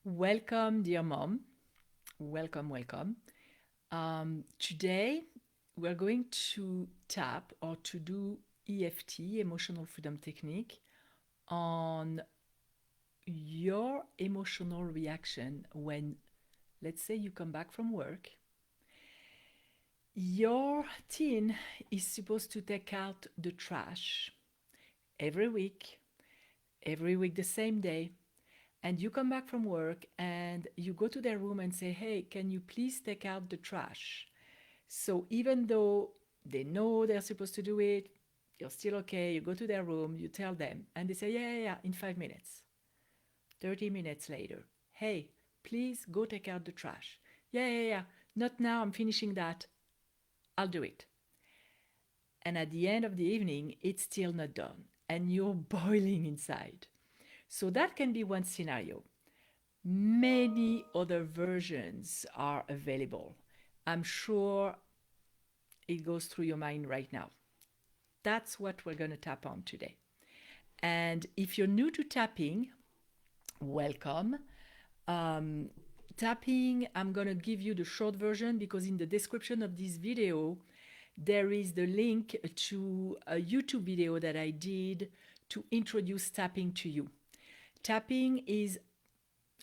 Welcome, dear mom. Welcome, welcome. Today, we're going to tap or to do EFT, Emotional Freedom Technique, on your emotional reaction when, let's say, you come back from work. Your teen is supposed to take out the trash every week, the same day. And you come back from work and you go to their room and say, hey, can you please take out the trash? So even though they know they're supposed to do it, you're still okay. You go to their room, you tell them, and they say, yeah, in 5 minutes. 30 minutes later, hey, please go take out the trash. Yeah. Not now, I'm finishing that. I'll do it. And at the end of the evening, it's still not done. And you're boiling inside. So that can be one scenario. Many other versions are available. I'm sure it goes through your mind right now. That's what we're going to tap on today. And if you're new to tapping, welcome. Um, Tapping, I'm going to give you the short version because in the description of this video, there is the link to a YouTube video that I did to introduce tapping to you. Tapping is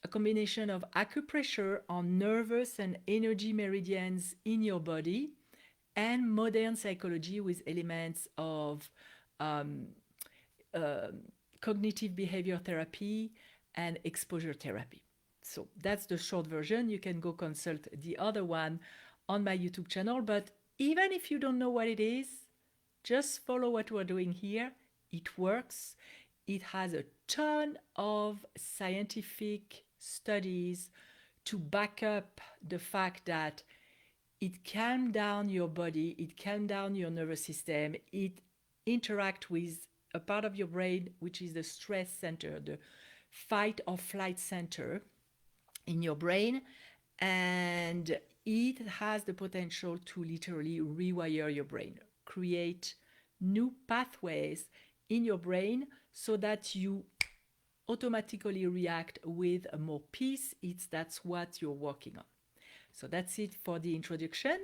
a combination of acupressure on nervous and energy meridians in your body and modern psychology with elements of um, uh, cognitive behavior therapy and exposure therapy. So that's the short version. You can go consult the other one on my YouTube channel. But even if you don't know what it is, just follow what we're doing here. It works. It has a ton of scientific studies to back up the fact that it calms down your body, it calms down your nervous system, it interacts with a part of your brain which is the stress center, the fight or flight center in your brain, and it has the potential to literally rewire your brain, create new pathways in your brain so that you automatically react with more peace. That's what you're working on. So that's it for the introduction.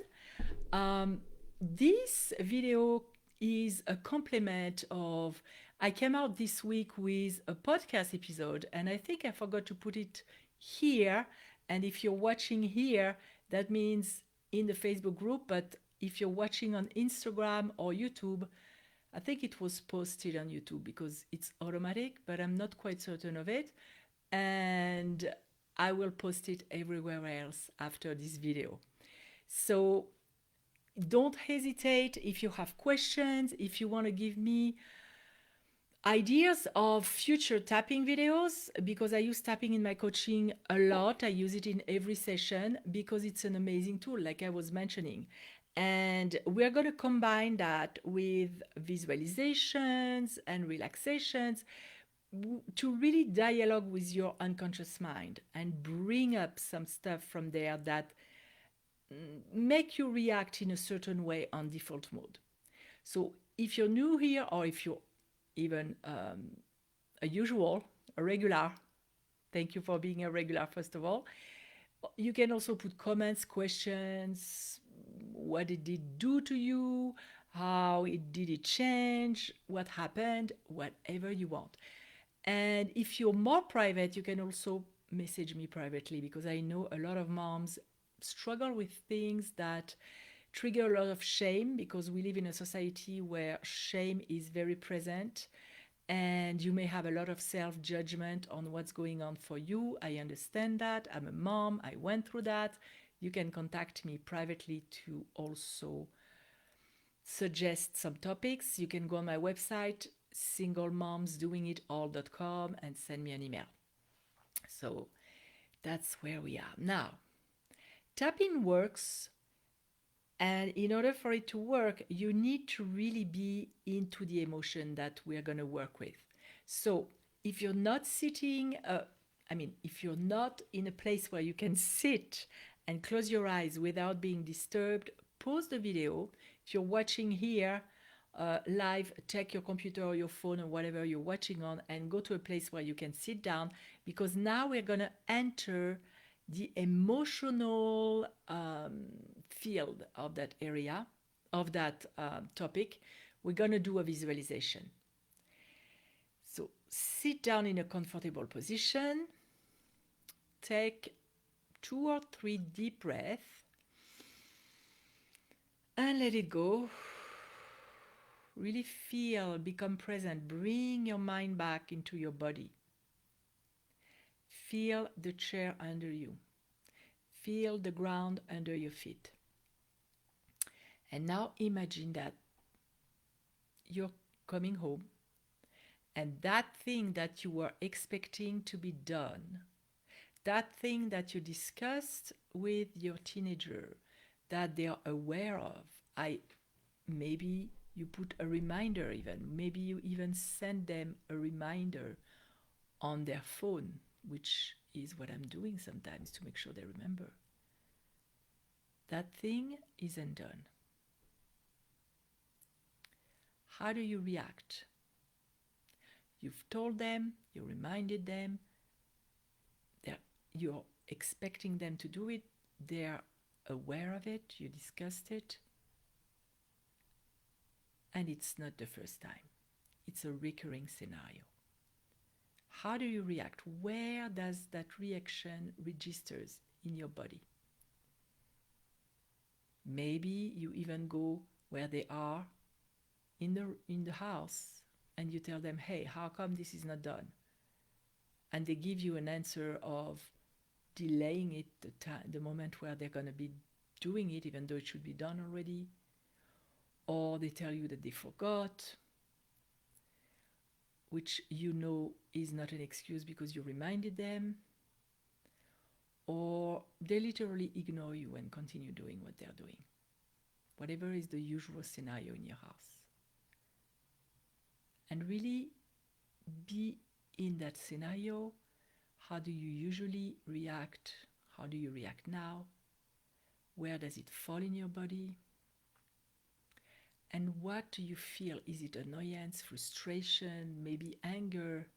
This video is a complement of, I came out this week with a podcast episode and I think I forgot to put it here. And if you're watching here, that means in the Facebook group, but if you're watching on Instagram or YouTube, I think it was posted on YouTube because it's automatic, but I'm not quite certain of it. And I will post it everywhere else after this video. So don't hesitate if you have questions, if you want to give me ideas of future tapping videos, because I use tapping in my coaching a lot. I use it in every session because it's an amazing tool, like I was mentioning. And we're going to combine that with visualizations and relaxations to really dialogue with your unconscious mind and bring up some stuff from there that make you react in a certain way on default mode. So if you're new here or if you're even a regular, thank you for being a regular, first of all. You can also put comments, questions, what it did do to you, how it did it change, what happened, whatever you want. And if you're more private, you can also message me privately because I know a lot of moms struggle with things that trigger a lot of shame because we live in a society where shame is very present and you may have a lot of self-judgment on what's going on for you. I understand that. I'm a mom. I went through that. You can contact me privately to also suggest some topics. You can go on my website, singlemomsdoingitall.com, and send me an email. So that's where we are. Now, tapping works, and in order for it to work, you need to really be into the emotion that we're going to work with. So if you're not sitting, if you're not in a place where you can sit and close your eyes without being disturbed, pause the video. If you're watching here live, take your computer or your phone or whatever you're watching on and go to a place where you can sit down, because now we're going to enter the emotional field of that area, of that topic. We're going to do a visualization. So sit down in a comfortable position, take 2 or 3 deep breaths, and let it go. Really feel, become present, bring your mind back into your body. Feel the chair under you. Feel the ground under your feet. And now imagine that you're coming home, and that thing that you were expecting to be done, that thing that you discussed with your teenager, that they are aware of, maybe you put a reminder even, maybe you even send them a reminder on their phone, which is what I'm doing sometimes to make sure they remember. That thing isn't done. How do you react? You've told them, you reminded them, you're expecting them to do it, they're aware of it, you discussed it, and it's not the first time. It's a recurring scenario. How do you react? Where does that reaction registers in your body? Maybe you even go where they are in the house and you tell them, hey, how come this is not done? And they give you an answer of delaying it, the moment where they're going to be doing it, even though it should be done already. Or they tell you that they forgot, which you know is not an excuse because you reminded them. Or they literally ignore you and continue doing what they're doing. Whatever is the usual scenario in your house. And really be in that scenario. How do you usually react? How do you react now? Where does it fall in your body? And what do you feel? Is it annoyance, frustration, maybe anger?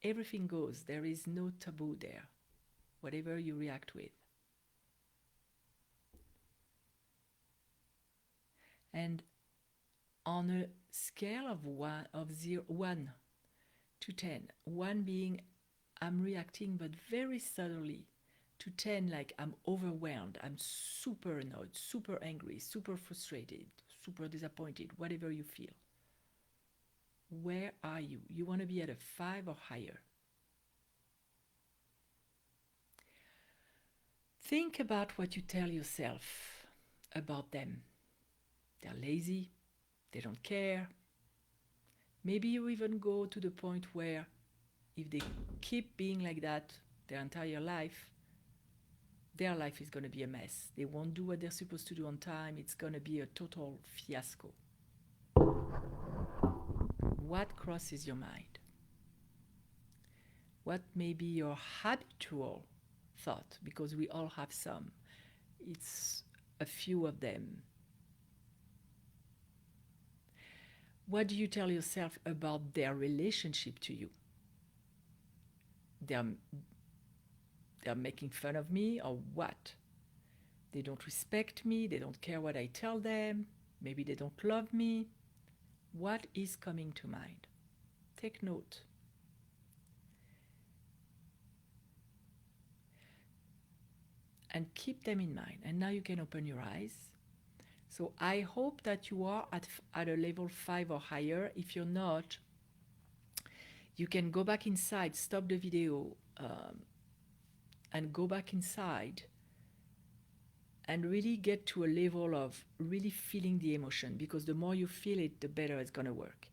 Everything goes. There is no taboo there. Whatever you react with. And on a scale of 1 to 10, 1 being I'm reacting but very subtly, to 10 like I'm overwhelmed, I'm super annoyed, super angry, super frustrated, super disappointed, whatever you feel. Where are you? You want to be at a 5 or higher. Think about what you tell yourself about them. They're lazy, they don't care. Maybe you even go to the point where if they keep being like that their entire life, their life is going to be a mess. They won't do what they're supposed to do on time. It's going to be a total fiasco. What crosses your mind? What may be your habitual thought? Because we all have some. It's a few of them. What do you tell yourself about their relationship to you? They're making fun of me, or what? They don't respect me, they don't care what I tell them, maybe they don't love me. What is coming to mind? Take note. And keep them in mind. And now you can open your eyes. So I hope that you are at a level 5 or higher. If you're not, you can go back inside, stop the video, and go back inside and really get to a level of really feeling the emotion, because the more you feel it, the better it's going to work.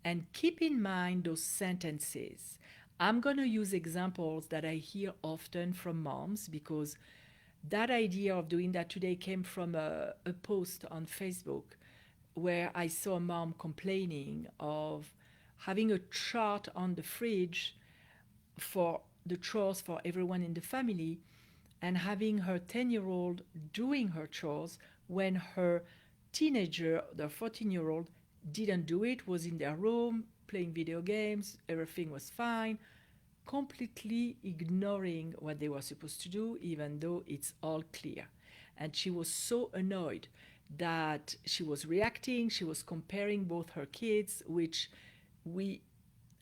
And keep in mind those sentences. I'm going to use examples that I hear often from moms, because that idea of doing that today came from a post on Facebook where I saw a mom complaining of having a chart on the fridge for the chores for everyone in the family, and having her 10-year-old doing her chores when her teenager, the 14-year-old, didn't do it, was in their room playing video games, everything was fine, completely ignoring what they were supposed to do, even though it's all clear. And she was so annoyed that she was reacting, she was comparing both her kids, which we,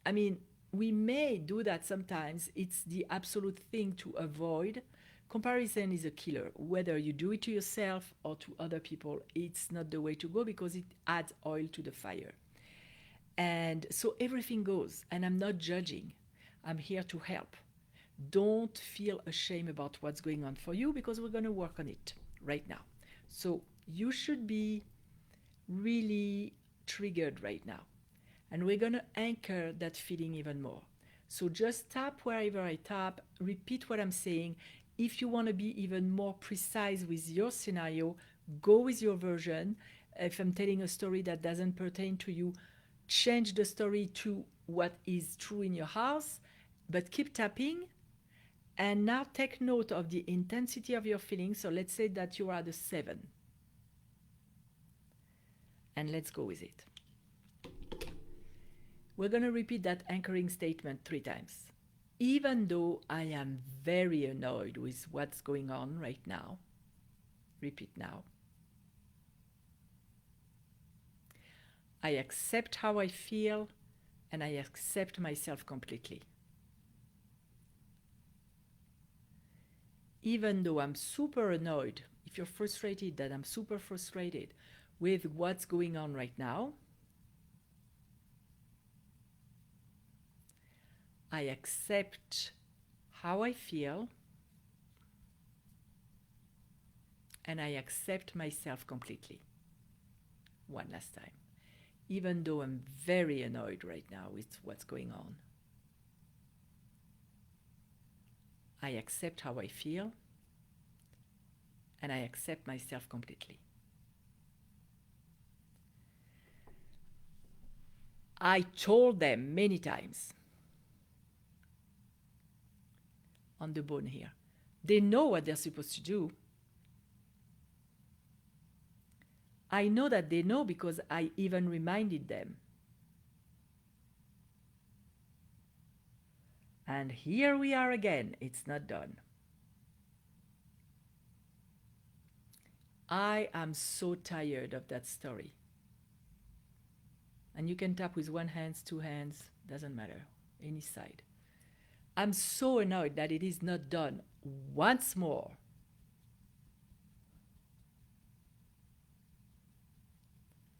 I mean, we may do that sometimes. It's the absolute thing to avoid. Comparison is a killer. Whether you do it to yourself or to other people, it's not the way to go because it adds oil to the fire. And so everything goes, and I'm not judging. I'm here to help. Don't feel ashamed about what's going on for you because we're going to work on it right now. So you should be really triggered right now. And we're going to anchor that feeling even more. So just tap wherever I tap, repeat what I'm saying. If you want to be even more precise with your scenario, go with your version. If I'm telling a story that doesn't pertain to you, change the story to what is true in your house, but keep tapping. And now take note of the intensity of your feelings. So let's say that you are at a 7. And let's go with it. We're going to repeat that anchoring statement 3 times. Even though I am very annoyed with what's going on right now, repeat now. I accept how I feel and I accept myself completely. Even though I'm super annoyed, if you're frustrated, that I'm super frustrated with what's going on right now, I accept how I feel and I accept myself completely. One last time. Even though I'm very annoyed right now with what's going on, I accept how I feel and I accept myself completely. I told them many times on the bone here. They know what they're supposed to do. I know that they know because I even reminded them. And here we are again. It's not done. I am so tired of that story. And you can tap with 1 hand, 2 hands, doesn't matter, any side. I'm so annoyed that it is not done once more.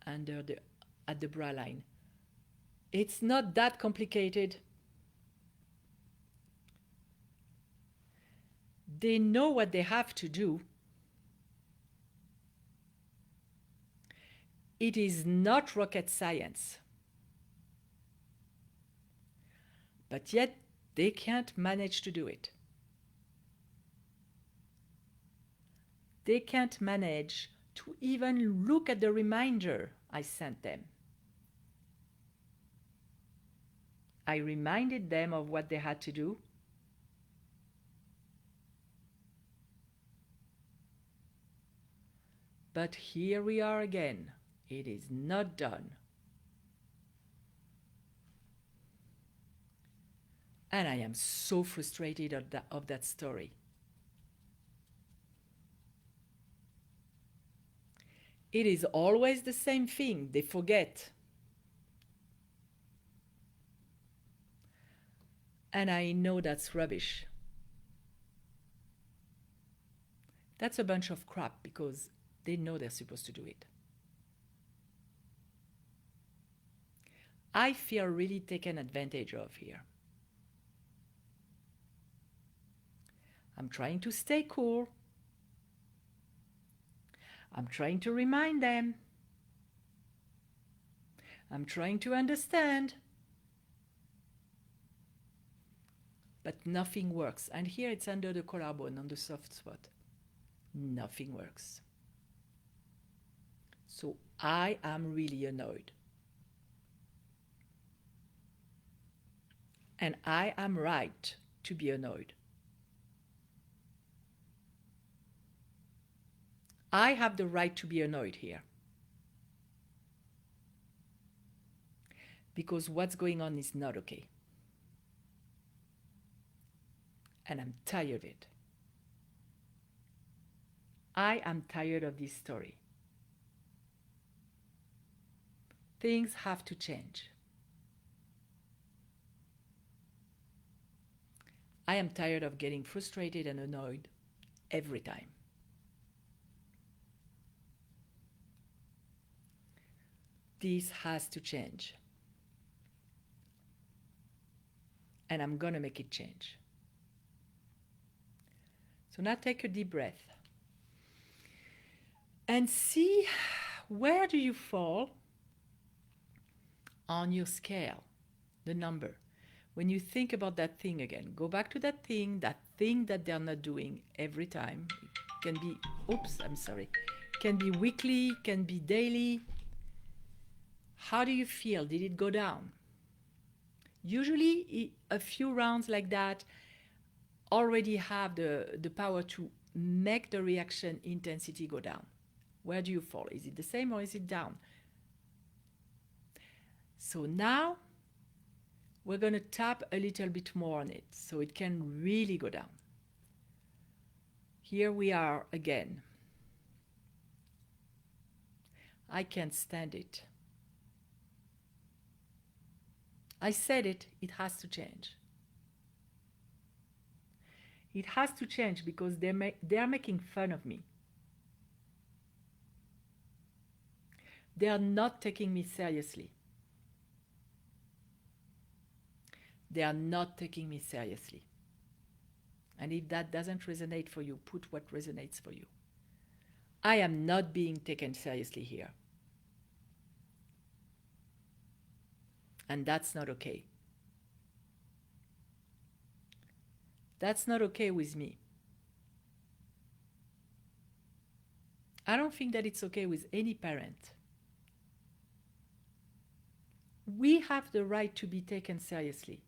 At the bra line. It's not that complicated. They know what they have to do. It is not rocket science. But yet they can't manage to do it. They can't manage to even look at the reminder I sent them. I reminded them of what they had to do. But here we are again. It is not done. And I am so frustrated of that story. It is always the same thing. They forget. And I know that's rubbish. That's a bunch of crap because they know they're supposed to do it. I feel really taken advantage of here. I'm trying to stay cool. I'm trying to remind them. I'm trying to understand. But nothing works. And here it's under the collarbone, on the soft spot. Nothing works. So I am really annoyed. And I am right to be annoyed. I have the right to be annoyed here. because what's going on is not okay. And I'm tired of it. I am tired of this story. Things have to change. I am tired of getting frustrated and annoyed every time. This has to change. And I'm going to make it change. So now take a deep breath and see where do you fall on your scale, the number. When you think about that thing again, go back to that thing that they're not doing every time. It can be, can be weekly, can be daily. How do you feel? Did it go down? Usually a few rounds like that already have the power to make the reaction intensity go down. Where do you fall? Is it the same or is it down? So now we're going to tap a little bit more on it so it can really go down. Here we are again. I can't stand it. I said it has to change. It has to change because they're making fun of me. They are not taking me seriously. They are not taking me seriously. And if that doesn't resonate for you, put what resonates for you. I am not being taken seriously here. And that's not okay. That's not okay with me. I don't think that it's okay with any parent. We have the right to be taken seriously.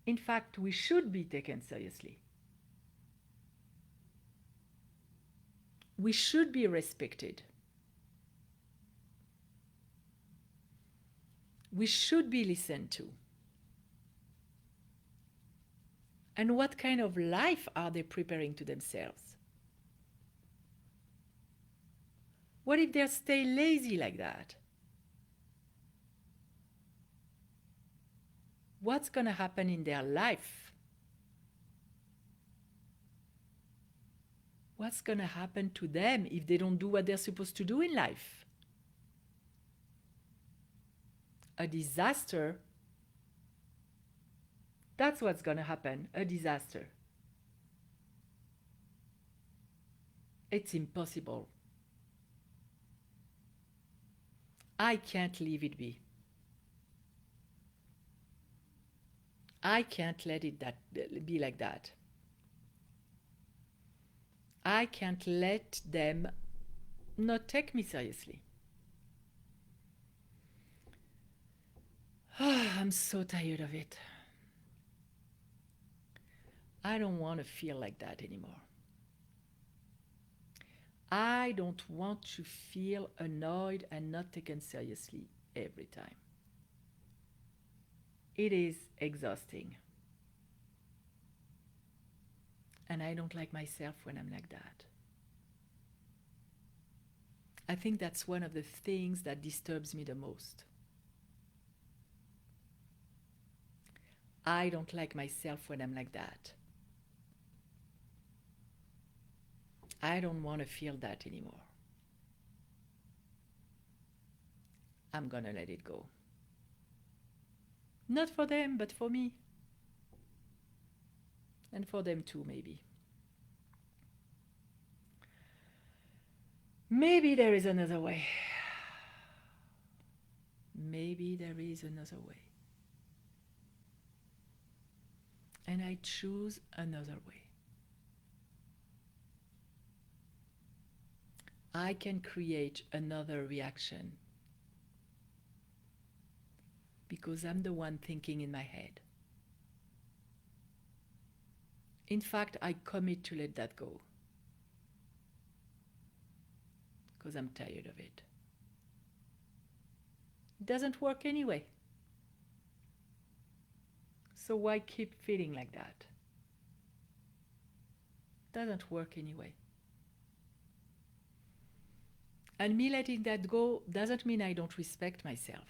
In fact, we should be taken seriously. We should be respected. We should be listened to. And what kind of life are they preparing to themselves? What if they stay lazy like that? What's going to happen in their life? What's going to happen to them if they don't do what they're supposed to do in life? A disaster. That's what's going to happen, a disaster. It's impossible. I can't leave it be. I can't let it be like that. I can't let them not take me seriously. I'm so tired of it. I don't want to feel like that anymore. I don't want to feel annoyed and not taken seriously every time. It is exhausting. And I don't like myself when I'm like that. I think that's one of the things that disturbs me the most. I don't like myself when I'm like that. I don't want to feel that anymore. I'm gonna let it go. Not for them, but for me. And for them too, maybe. Maybe there is another way. Maybe there is another way. And I choose another way. I can create another reaction because I'm the one thinking in my head. In fact, I commit to let that go because I'm tired of it. doesn't work anyway. So why keep feeling like that? Doesn't work anyway. And me letting that go doesn't mean I don't respect myself.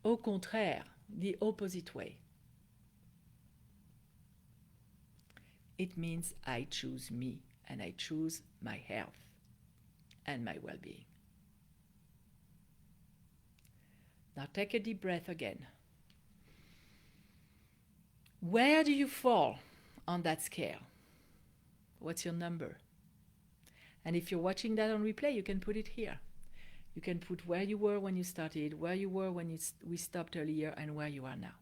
Au contraire, the opposite way. It means I choose me and I choose my health and my well being. Now take a deep breath again. Where do you fall on that scale? What's your number? And if you're watching that on replay, you can put it here. You can put where you were when you started, where you were when we stopped earlier, and where you are now.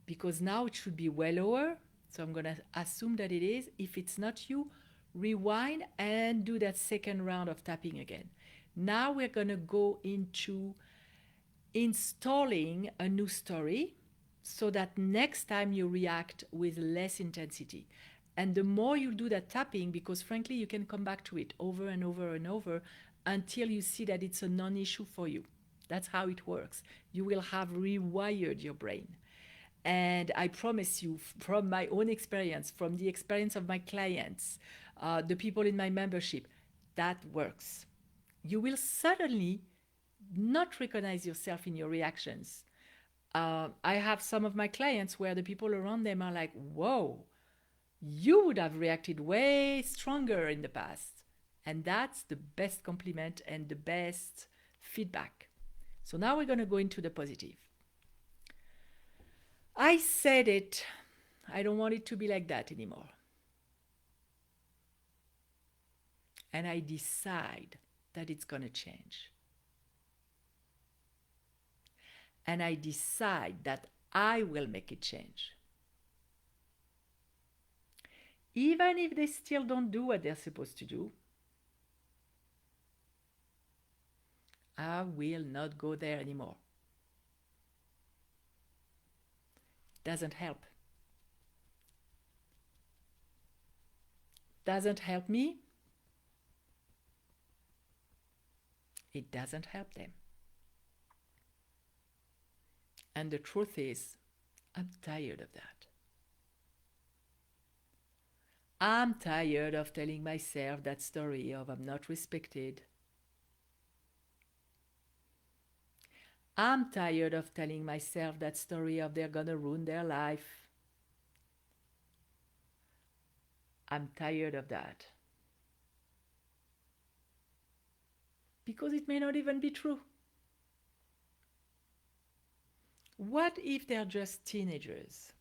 Because now it should be well lower. So I'm going to assume that it is. If it's not you, rewind and do that second round of tapping again. Now we're going to go into installing a new story so that next time you react with less intensity. And the more you do that tapping, because frankly, you can come back to it over and over and over until you see that it's a non-issue for you. That's how it works. You will have rewired your brain. And I promise you, from my own experience, from the experience of my clients, the people in my membership, that works. You will suddenly not recognize yourself in your reactions. I have some of my clients where the people around them are like, whoa, you would have reacted way stronger in the past. And that's the best compliment and the best feedback. So now we're going to go into the positive. I said it. I don't want it to be like that anymore. And I decide that it's going to change. And I decide that I will make it change. Even if they still don't do what they're supposed to do, I will not go there anymore. Doesn't help. Doesn't help me. It doesn't help them. And the truth is, I'm tired of that. I'm tired of telling myself that story of I'm not respected. I'm tired of telling myself that story of they're gonna ruin their life. I'm tired of that. Because it may not even be true. What if they're just teenagers?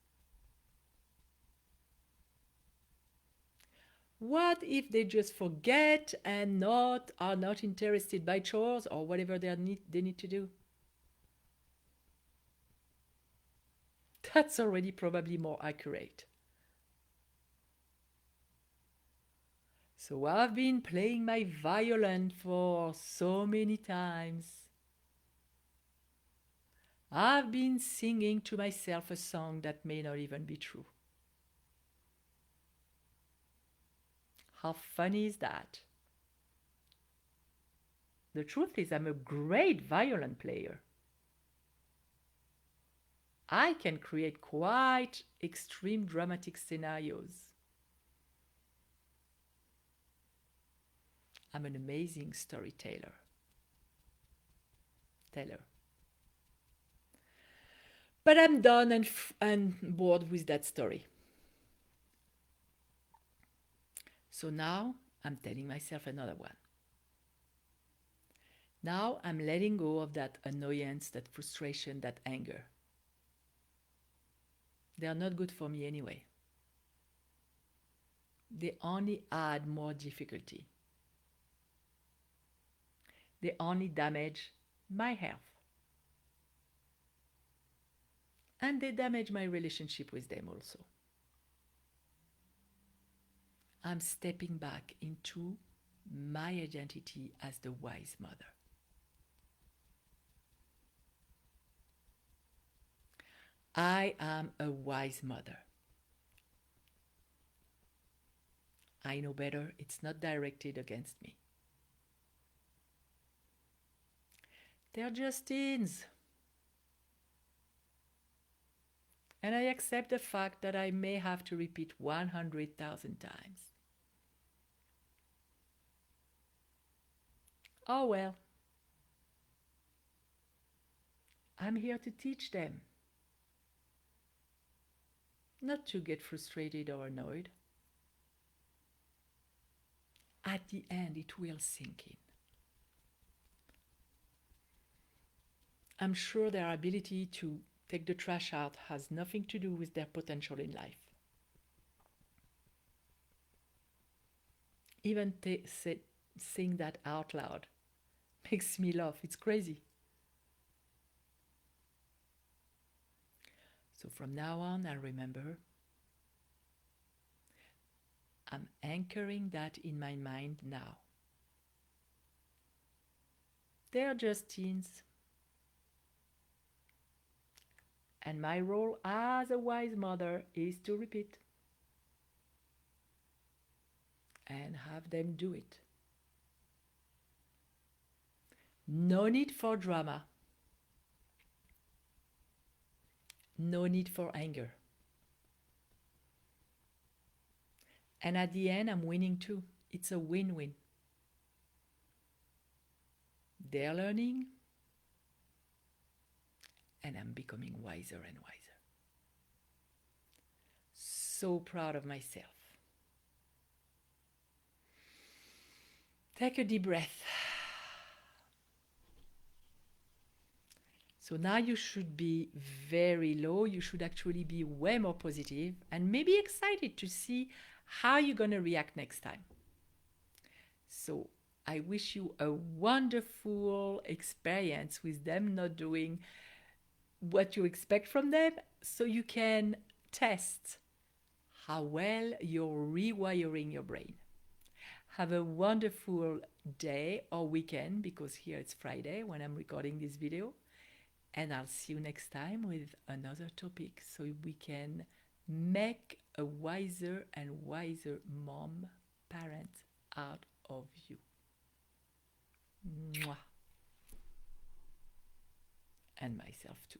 What if they just forget and are not interested by chores or whatever they need to do? That's already probably more accurate. So I've been playing my violin for so many times. I've been singing to myself a song that may not even be true. How funny is that? The truth is, I'm a great violin player. I can create quite extreme dramatic scenarios. I'm an amazing storyteller. But I'm done and bored with that story. So now I'm telling myself another one. Now I'm letting go of that annoyance, that frustration, that anger. They are not good for me anyway. They only add more difficulty. They only damage my health. And they damage my relationship with them also. I'm stepping back into my identity as the wise mother. I am a wise mother. I know better. It's not directed against me. They're just teens. And I accept the fact that I may have to repeat 100,000 times. Oh well, I'm here to teach them, not to get frustrated or annoyed. At the end, it will sink in. I'm sure their ability to take the trash out has nothing to do with their potential in life. Even saying that out loud makes me laugh. It's crazy. So from now on, I'll remember I'm anchoring that in my mind now. They're just teens. And my role as a wise mother is to repeat and have them do it. No need for drama. No need for anger. And at the end, I'm winning too. It's a win-win. They're learning, and I'm becoming wiser and wiser. So proud of myself. Take a deep breath. So now you should be very low. You should actually be way more positive and maybe excited to see how you're going to react next time. So I wish you a wonderful experience with them not doing what you expect from them, so you can test how well you're rewiring your brain. Have a wonderful day or weekend, because here it's Friday when I'm recording this video. And I'll see you next time with another topic so we can make a wiser and wiser mom, parent out of you. Mwah. And myself too.